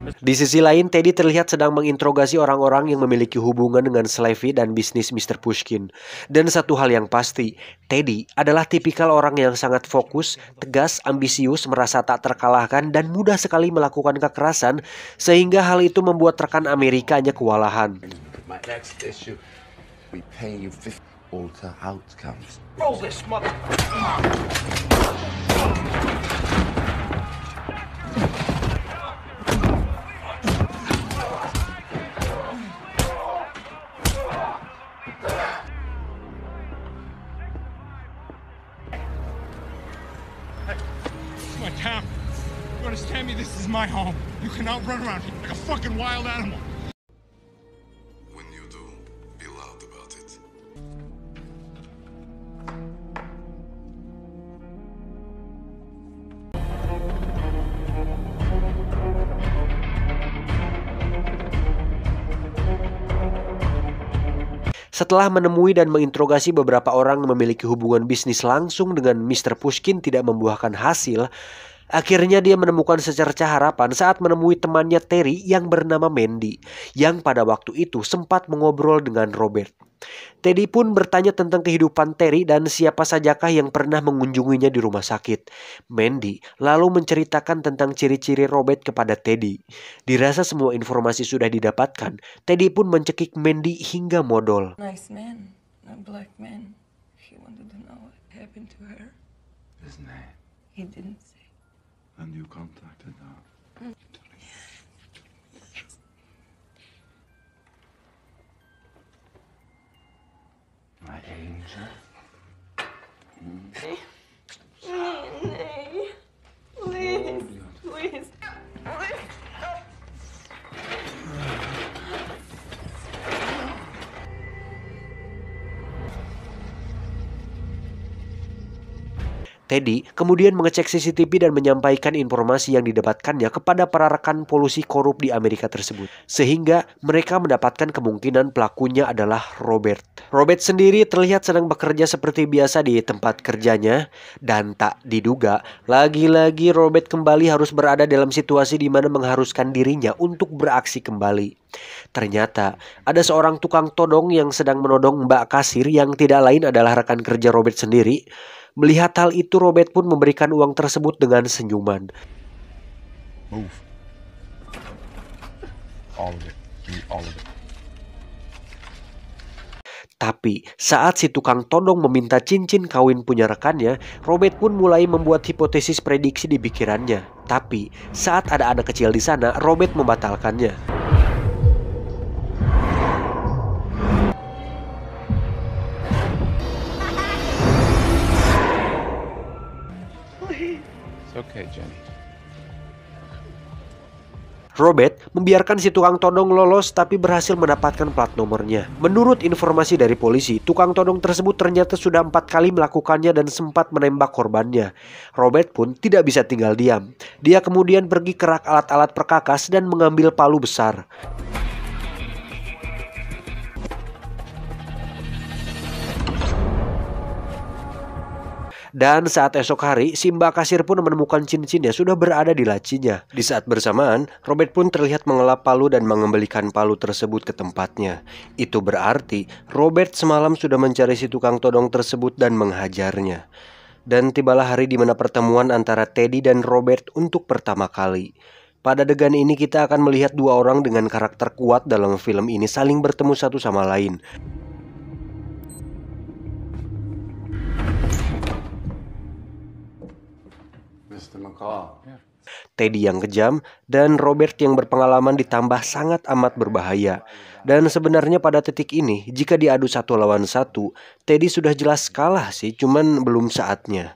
Di sisi lain, Teddy terlihat sedang menginterogasi orang-orang yang memiliki hubungan dengan Slavy dan bisnis Mr. Pushkin. Dan satu hal yang pasti, Teddy adalah tipikal orang yang sangat fokus, tegas, ambisius, merasa tak terkalahkan, dan mudah sekali melakukan kekerasan, sehingga hal itu membuat rekan Amerikanya kewalahan. My next issue, we pay you 50 alter outcomes. Roll this mother. My town. You understand me? This is my home. You cannot run around here like a fucking wild animal. When you do, be loud about it. Setelah menemui dan menginterogasi beberapa orang yang memiliki hubungan bisnis langsung dengan Mr. Pushkin tidak membuahkan hasil, akhirnya dia menemukan secercah harapan saat menemui temannya Terry yang bernama Mandy, yang pada waktu itu sempat mengobrol dengan Robert. Teddy pun bertanya tentang kehidupan Terry dan siapa sajakah yang pernah mengunjunginya di rumah sakit. Mandy lalu menceritakan tentang ciri-ciri Robert kepada Teddy. Dirasa semua informasi sudah didapatkan, Teddy pun mencekik Mandy hingga modal. Nice man, a black man. He wanted to know what happened to her. His name. He didn't say. And you contacted her. My angel. Nay, please, please, please. Teddy kemudian mengecek CCTV dan menyampaikan informasi yang didapatkannya kepada para rekan polusi korup di Amerika tersebut. Sehingga mereka mendapatkan kemungkinan pelakunya adalah Robert. Robert sendiri terlihat sedang bekerja seperti biasa di tempat kerjanya. Dan tak diduga, lagi-lagi Robert kembali harus berada dalam situasi di mana mengharuskan dirinya untuk beraksi kembali. Ternyata ada seorang tukang todong yang sedang menodong mbak kasir yang tidak lain adalah rekan kerja Robert sendiri. Melihat hal itu, Robert pun memberikan uang tersebut dengan senyuman. Move. All of it. All of it. Tapi saat si tukang todong meminta cincin kawin punya rekannya, Robert pun mulai membuat hipotesis prediksi di pikirannya. Tapi saat ada anak kecil di sana, Robert membatalkannya. It's okay, Jenny. Robert membiarkan si tukang todong lolos tapi berhasil mendapatkan plat nomornya. Menurut informasi dari polisi, tukang todong tersebut ternyata sudah 4 kali melakukannya dan sempat menembak korbannya. Robert pun tidak bisa tinggal diam. Dia kemudian pergi ke rak alat-alat perkakas dan mengambil palu besar. Dan saat esok hari, si mbak kasir pun menemukan cincinnya sudah berada di lacinya. Di saat bersamaan, Robert pun terlihat mengelap palu dan mengembalikan palu tersebut ke tempatnya. Itu berarti Robert semalam sudah mencari si tukang todong tersebut dan menghajarnya. Dan tibalah hari di mana pertemuan antara Teddy dan Robert untuk pertama kali. Pada adegan ini kita akan melihat dua orang dengan karakter kuat dalam film ini saling bertemu satu sama lain. Mr. McCall. Teddy yang kejam dan Robert yang berpengalaman ditambah sangat amat berbahaya. Dan sebenarnya pada titik ini, jika diadu 1 lawan 1, Teddy sudah jelas kalah sih, cuman belum saatnya.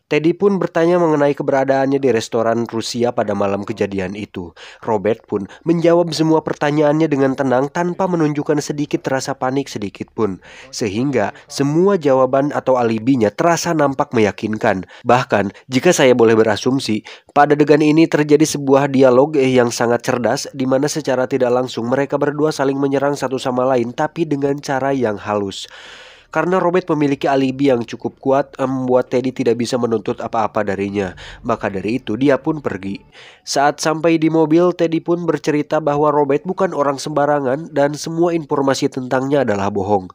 Teddy pun bertanya mengenai keberadaannya di restoran Rusia pada malam kejadian itu. Robert pun menjawab semua pertanyaannya dengan tenang tanpa menunjukkan sedikit rasa panik sedikit pun. Sehingga semua jawaban atau alibinya terasa nampak meyakinkan. Bahkan jika saya boleh berasumsi, pada adegan ini terjadi sebuah dialog yang sangat cerdas di mana secara tidak langsung mereka berdua saling menyerang satu sama lain tapi dengan cara yang halus. Karena Robert memiliki alibi yang cukup kuat membuat Teddy tidak bisa menuntut apa-apa darinya. Maka dari itu dia pun pergi. Saat sampai di mobil, Teddy pun bercerita bahwa Robert bukan orang sembarangan dan semua informasi tentangnya adalah bohong.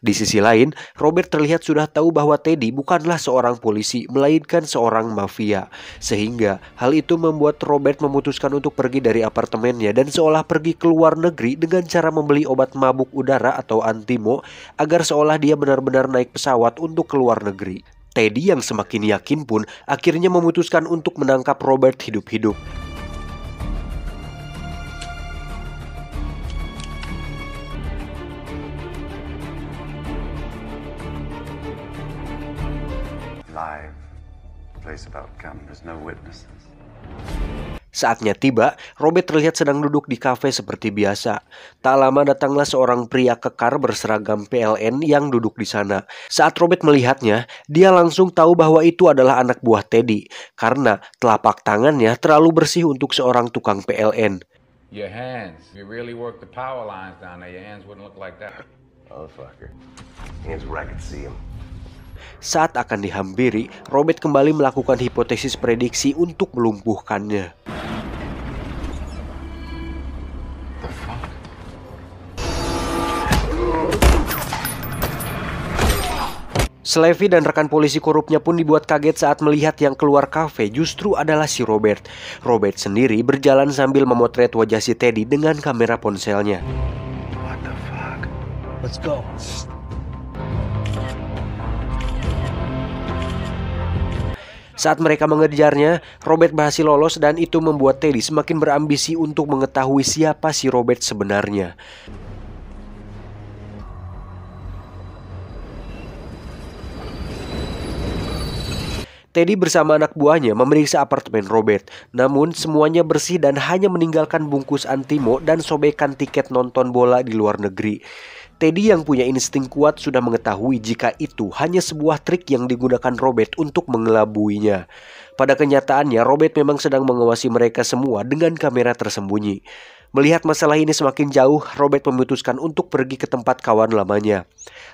Di sisi lain, Robert terlihat sudah tahu bahwa Teddy bukanlah seorang polisi, melainkan seorang mafia. Sehingga hal itu membuat Robert memutuskan untuk pergi dari apartemennya dan seolah pergi ke luar negeri dengan cara membeli obat mabuk udara atau Antimo agar seolah dia benar-benar naik pesawat untuk ke luar negeri. Teddy yang semakin yakin pun akhirnya memutuskan untuk menangkap Robert hidup-hidup. Live. Place about come. There's no witnesses. Saatnya tiba, Robert terlihat sedang duduk di kafe seperti biasa. Tak lama datanglah seorang pria kekar berseragam PLN yang duduk di sana. Saat Robert melihatnya, dia langsung tahu bahwa itu adalah anak buah Teddy karena telapak tangannya terlalu bersih untuk seorang tukang PLN. Your hands. If you really work the power lines down there, your hands wouldn't look like that. Motherfucker. Hands where I could see him. Saat akan dihampiri, Robert kembali melakukan hipotesis prediksi untuk melumpuhkannya. The fuck? Slevy dan rekan polisi korupnya pun dibuat kaget saat melihat yang keluar kafe justru adalah si Robert. Robert sendiri berjalan sambil memotret wajah si Teddy dengan kamera ponselnya. What the fuck? Let's go. Saat mereka mengejarnya, Robert berhasil lolos dan itu membuat Teddy semakin berambisi untuk mengetahui siapa si Robert sebenarnya. Teddy bersama anak buahnya memeriksa apartemen Robert. Namun semuanya bersih dan hanya meninggalkan bungkus Antimo dan sobekan tiket nonton bola di luar negeri. Teddy yang punya insting kuat sudah mengetahui jika itu hanya sebuah trik yang digunakan Robert untuk mengelabuinya. Pada kenyataannya, Robert memang sedang mengawasi mereka semua dengan kamera tersembunyi. Melihat masalah ini semakin jauh, Robert memutuskan untuk pergi ke tempat kawan lamanya.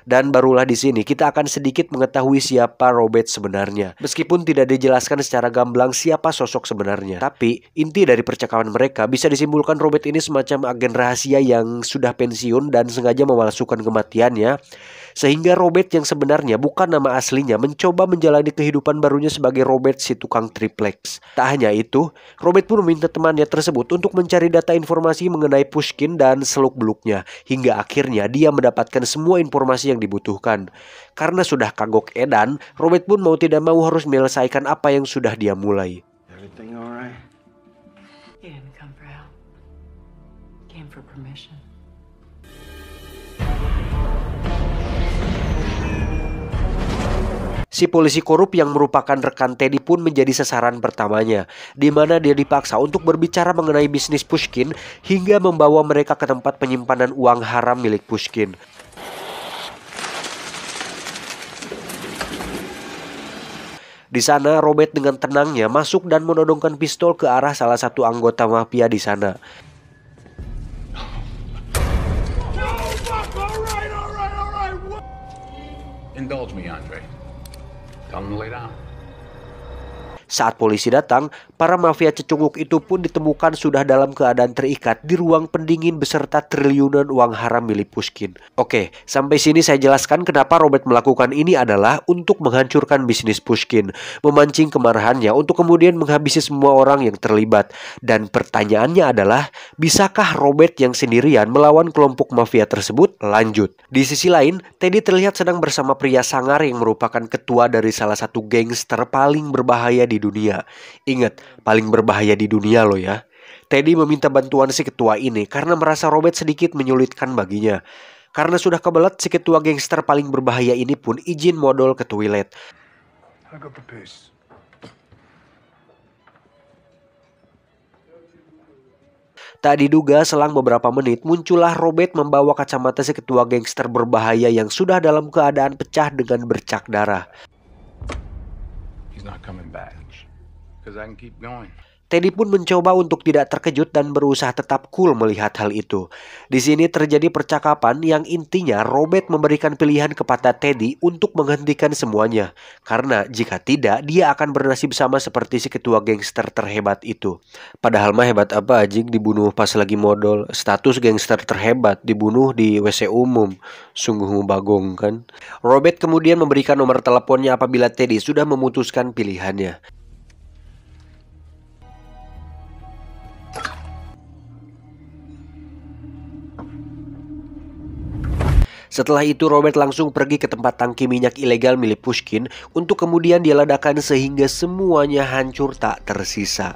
Dan barulah di sini kita akan sedikit mengetahui siapa Robert sebenarnya. Meskipun tidak dijelaskan secara gamblang siapa sosok sebenarnya. Tapi inti dari percakapan mereka bisa disimpulkan Robert ini semacam agen rahasia yang sudah pensiun dan sengaja memalsukan kematiannya. Sehingga Robert yang sebenarnya bukan nama aslinya mencoba menjalani kehidupan barunya sebagai Robert si tukang triplex. Tak hanya itu, Robert pun meminta temannya tersebut untuk mencari data informasi mengenai Pushkin dan seluk-beluknya. Hingga akhirnya dia mendapatkan semua informasi yang dibutuhkan. Karena sudah kagok edan, Robert pun mau tidak mau harus menyelesaikan apa yang sudah dia mulai. Everything all right? You didn't come for help. Came for permission. Si polisi korup yang merupakan rekan Teddy pun menjadi sasaran pertamanya, di mana dia dipaksa untuk berbicara mengenai bisnis Pushkin hingga membawa mereka ke tempat penyimpanan uang haram milik Pushkin. Di sana, Robert dengan tenangnya masuk dan menodongkan pistol ke arah salah satu anggota mafia di sana. Indulge me, Andre. Tell him to lay down. Saat polisi datang, para mafia cecunguk itu pun ditemukan sudah dalam keadaan terikat di ruang pendingin beserta triliunan uang haram milik Pushkin. Oke, sampai sini saya jelaskan kenapa Robert melakukan ini adalah untuk menghancurkan bisnis Pushkin, memancing kemarahannya untuk kemudian menghabisi semua orang yang terlibat. Dan pertanyaannya adalah, bisakah Robert yang sendirian melawan kelompok mafia tersebut? Lanjut. Di sisi lain, Teddy terlihat sedang bersama pria sangar yang merupakan ketua dari salah satu gangster paling berbahaya di dunia. Ingat, paling berbahaya di dunia loh ya. Teddy meminta bantuan si ketua ini karena merasa Robert sedikit menyulitkan baginya. Karena sudah kebelet, si ketua gangster paling berbahaya ini pun izin modal ke toilet. Tak diduga selang beberapa menit muncullah Robert membawa kacamata si ketua gangster berbahaya yang sudah dalam keadaan pecah dengan bercak darah. He's not coming back. Because I can keep going. Teddy pun mencoba untuk tidak terkejut dan berusaha tetap cool melihat hal itu. Di sini terjadi percakapan yang intinya Robert memberikan pilihan kepada Teddy untuk menghentikan semuanya. Karena jika tidak, dia akan bernasib sama seperti si ketua gangster terhebat itu. Padahal mah hebat apa anjing, dibunuh pas lagi modal. Status gangster terhebat, dibunuh di WC umum. Sungguh membagong kan? Robert kemudian memberikan nomor teleponnya apabila Teddy sudah memutuskan pilihannya. Setelah itu Robert langsung pergi ke tempat tangki minyak ilegal milik Pushkin untuk kemudian dia ledakan sehingga semuanya hancur tak tersisa.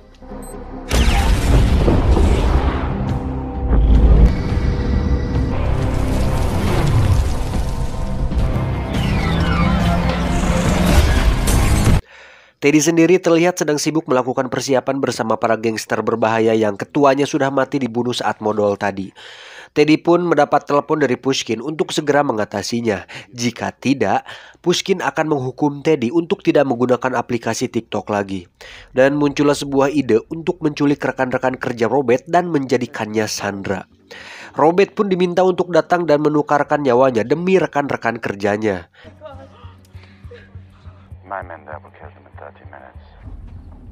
Teddy sendiri terlihat sedang sibuk melakukan persiapan bersama para gangster berbahaya yang ketuanya sudah mati dibunuh saat modal tadi. Teddy pun mendapat telepon dari Pushkin untuk segera mengatasinya. Jika tidak, Pushkin akan menghukum Teddy untuk tidak menggunakan aplikasi TikTok lagi. Dan muncullah sebuah ide untuk menculik rekan-rekan kerja Robert dan menjadikannya sandera. Robert pun diminta untuk datang dan menukarkan nyawanya demi rekan-rekan kerjanya. My men there will kill them in 30 minutes.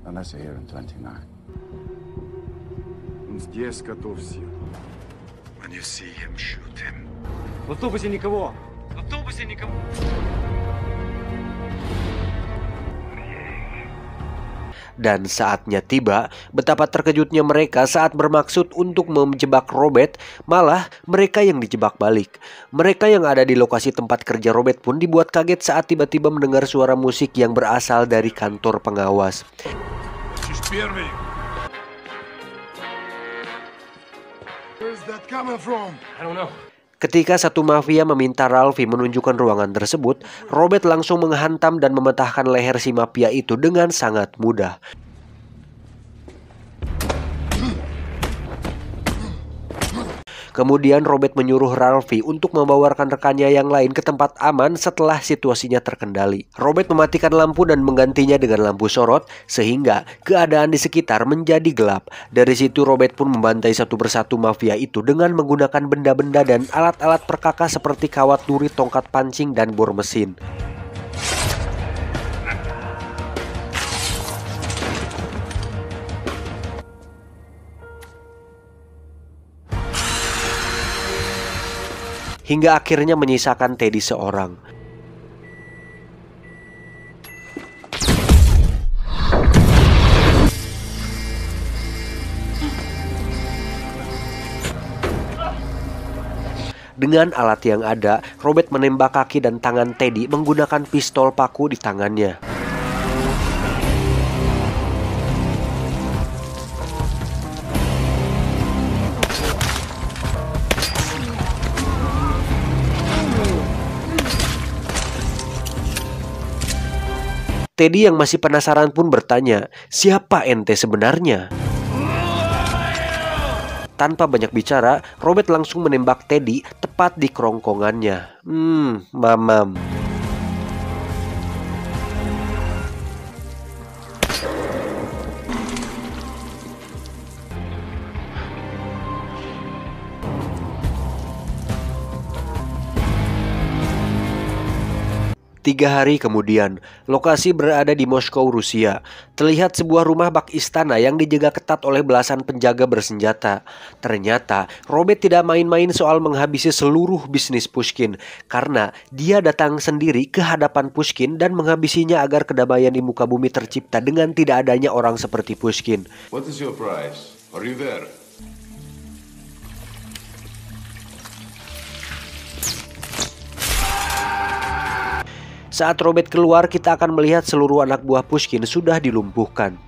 Unless they're here in 29. Здесь готов все. When you see him, shoot him. В автобусе никого! В автобусе никого! Dan saatnya tiba, betapa terkejutnya mereka saat bermaksud untuk menjebak Robert, malah mereka yang dijebak balik. Mereka yang ada di lokasi tempat kerja Robert pun dibuat kaget saat tiba-tiba mendengar suara musik yang berasal dari kantor pengawas. Where's that coming from? I don't know. Ketika satu mafia meminta Ralphie menunjukkan ruangan tersebut, Robert langsung menghantam dan mematahkan leher si mafia itu dengan sangat mudah. Kemudian Robert menyuruh Ralphie untuk membawa rekan-rekannya yang lain ke tempat aman setelah situasinya terkendali. Robert mematikan lampu dan menggantinya dengan lampu sorot sehingga keadaan di sekitar menjadi gelap. Dari situ Robert pun membantai satu persatu mafia itu dengan menggunakan benda-benda dan alat-alat perkakas seperti kawat duri, tongkat pancing, dan bor mesin. Hingga akhirnya menyisakan Teddy seorang. Dengan alat yang ada, Robert menembak kaki dan tangan Teddy menggunakan pistol paku di tangannya. Teddy yang masih penasaran pun bertanya, "Siapa ente sebenarnya?" Tanpa banyak bicara, Robert langsung menembak Teddy tepat di kerongkongannya. Mamam. Tiga hari kemudian, lokasi berada di Moskow, Rusia. Terlihat sebuah rumah bak istana yang dijaga ketat oleh belasan penjaga bersenjata. Ternyata, Robert tidak main-main soal menghabisi seluruh bisnis Pushkin, karena dia datang sendiri ke hadapan Pushkin dan menghabisinya agar kedamaian di muka bumi tercipta dengan tidak adanya orang seperti Pushkin. What is your price? Are you there? Saat Robert keluar, kita akan melihat seluruh anak buah Pushkin sudah dilumpuhkan.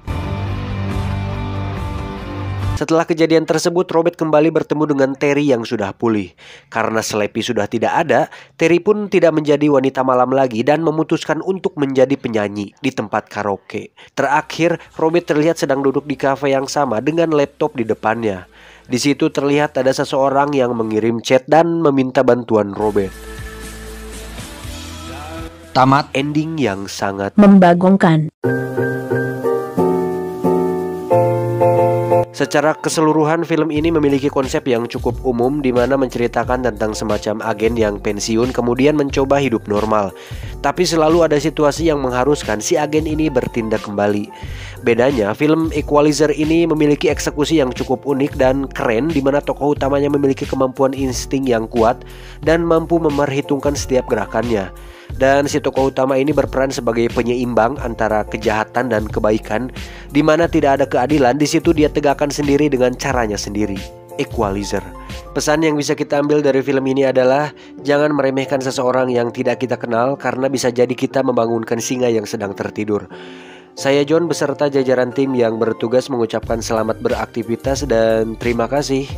Setelah kejadian tersebut, Robert kembali bertemu dengan Terry yang sudah pulih. Karena Slappy sudah tidak ada, Terry pun tidak menjadi wanita malam lagi dan memutuskan untuk menjadi penyanyi di tempat karaoke. Terakhir, Robert terlihat sedang duduk di kafe yang sama dengan laptop di depannya. Di situ terlihat ada seseorang yang mengirim chat dan meminta bantuan Robert. Tamat. Ending yang sangat membagongkan. Secara keseluruhan film ini memiliki konsep yang cukup umum di mana menceritakan tentang semacam agen yang pensiun kemudian mencoba hidup normal. Tapi selalu ada situasi yang mengharuskan si agen ini bertindak kembali. Bedanya, film Equalizer ini memiliki eksekusi yang cukup unik dan keren di mana tokoh utamanya memiliki kemampuan insting yang kuat dan mampu memperhitungkan setiap gerakannya. Dan si tokoh utama ini berperan sebagai penyeimbang antara kejahatan dan kebaikan, di mana tidak ada keadilan. Di situ dia tegakkan sendiri dengan caranya sendiri. Equalizer. Pesan yang bisa kita ambil dari film ini adalah jangan meremehkan seseorang yang tidak kita kenal, karena bisa jadi kita membangunkan singa yang sedang tertidur. Saya John beserta jajaran tim yang bertugas mengucapkan selamat beraktivitas dan terima kasih.